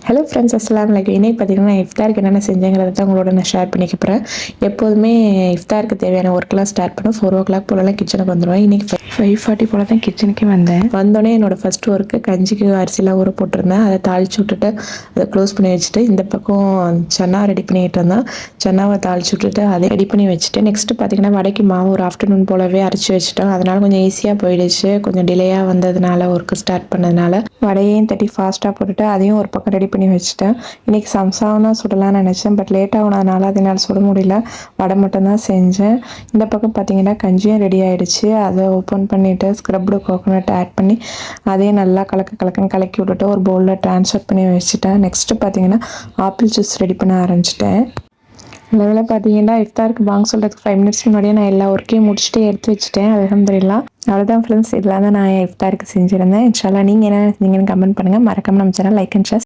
Hello friends, அஸ்ஸலாமு அலைக்கும். இன்னைக்கு பார்த்தீங்கன்னா இஃப்தாருக்கு என்னென்ன செஞ்சேங்கிறத தான் உங்களோட நான் ஷேர் பண்ணிக்க போகிறேன். எப்போதுமே இஃப்தாருக்கு தேவையான ஒர்க்லாம் ஸ்டார்ட் பண்ண 4 o'clock போலலாம் கிச்சனுக்கு வந்துடுவேன். இன்றைக்கி 5:40 போல் தான் கிச்சனுக்கே வந்தோடனே என்னோடய ஃபஸ்ட் ஒர்க்கு கஞ்சிக்கு அரிசிலாம் ஊற போட்டிருந்தேன். அதை தாளிச்சு விட்டுட்டு அதை க்ளோஸ் பண்ணி வச்சுட்டு இந்த பக்கம் சன்னா ரெடி பண்ணிக்கிட்டு இருந்தேன். சன்னாவை தாளிச்சு விட்டுட்டு அதை ரெடி பண்ணி வச்சுட்டு நெக்ஸ்ட்டு பார்த்தீங்கன்னா வடைக்கு மாவு ஒரு ஆஃப்டர்நூன் போலவே அரைச்சி வச்சுட்டோம். அதனால் கொஞ்சம் ஈஸியாக போயிடுச்சு. கொஞ்சம் டிலேயாக வந்ததுனால ஒர்க்கு ஸ்டார்ட் பண்ணதுனால வடையையும் தட்டி ஃபாஸ்ட்டாக போட்டுட்டு அதையும் ஒரு பக்கம் ரெடி பண்ணி வச்சுட்டேன். இன்றைக்கி சம்சாவும் சுடலான்னு நினச்சேன். பட் லேட் ஆகுனதுனால அதனால் சுட முடியல. வடை மட்டும்தான் செஞ்சேன். இந்த பக்கம் பார்த்தீங்கன்னா கஞ்சியும் ரெடி ஆகிடுச்சு. அதை ஓப்பன் பண்ணிவிட்டு ஸ்க்ரப்டு கோகோனட் ஆட் பண்ணி அதையும் நல்லா கலக்கன்னு கலக்கி விட்டுட்டு ஒரு பவுலில் ட்ரான்ஸ்ஃபர் பண்ணி வச்சுட்டேன். நெக்ஸ்ட்டு பார்த்தீங்கன்னா ஆப்பிள் ஜூஸ் ரெடி பண்ண ஆரம்பிச்சிட்டேன். லெவலில் பார்த்தீங்கன்னா இஃப்தாருக்கு வாங்க சொல்கிறதுக்கு 5 minutes முன்னாடியே நான் எல்லா ஒர்க்கையும் முடிச்சுட்டு எடுத்து வச்சுட்டேன். அல்ஹம்துலில்லாஹ். அவ்வளோதான் ஃப்ரெண்ட்ஸ், இதெல்லாம் தான் நான் இஃப்தாருக்கு செஞ்சுருந்தேன். இன்ஷால்லா நீங்கள் என்ன செஞ்சீங்கன்னு கமெண்ட் பண்ணுங்கள். மறக்காம நம்ம சேனல் லைக் அண்ட் ஷேர்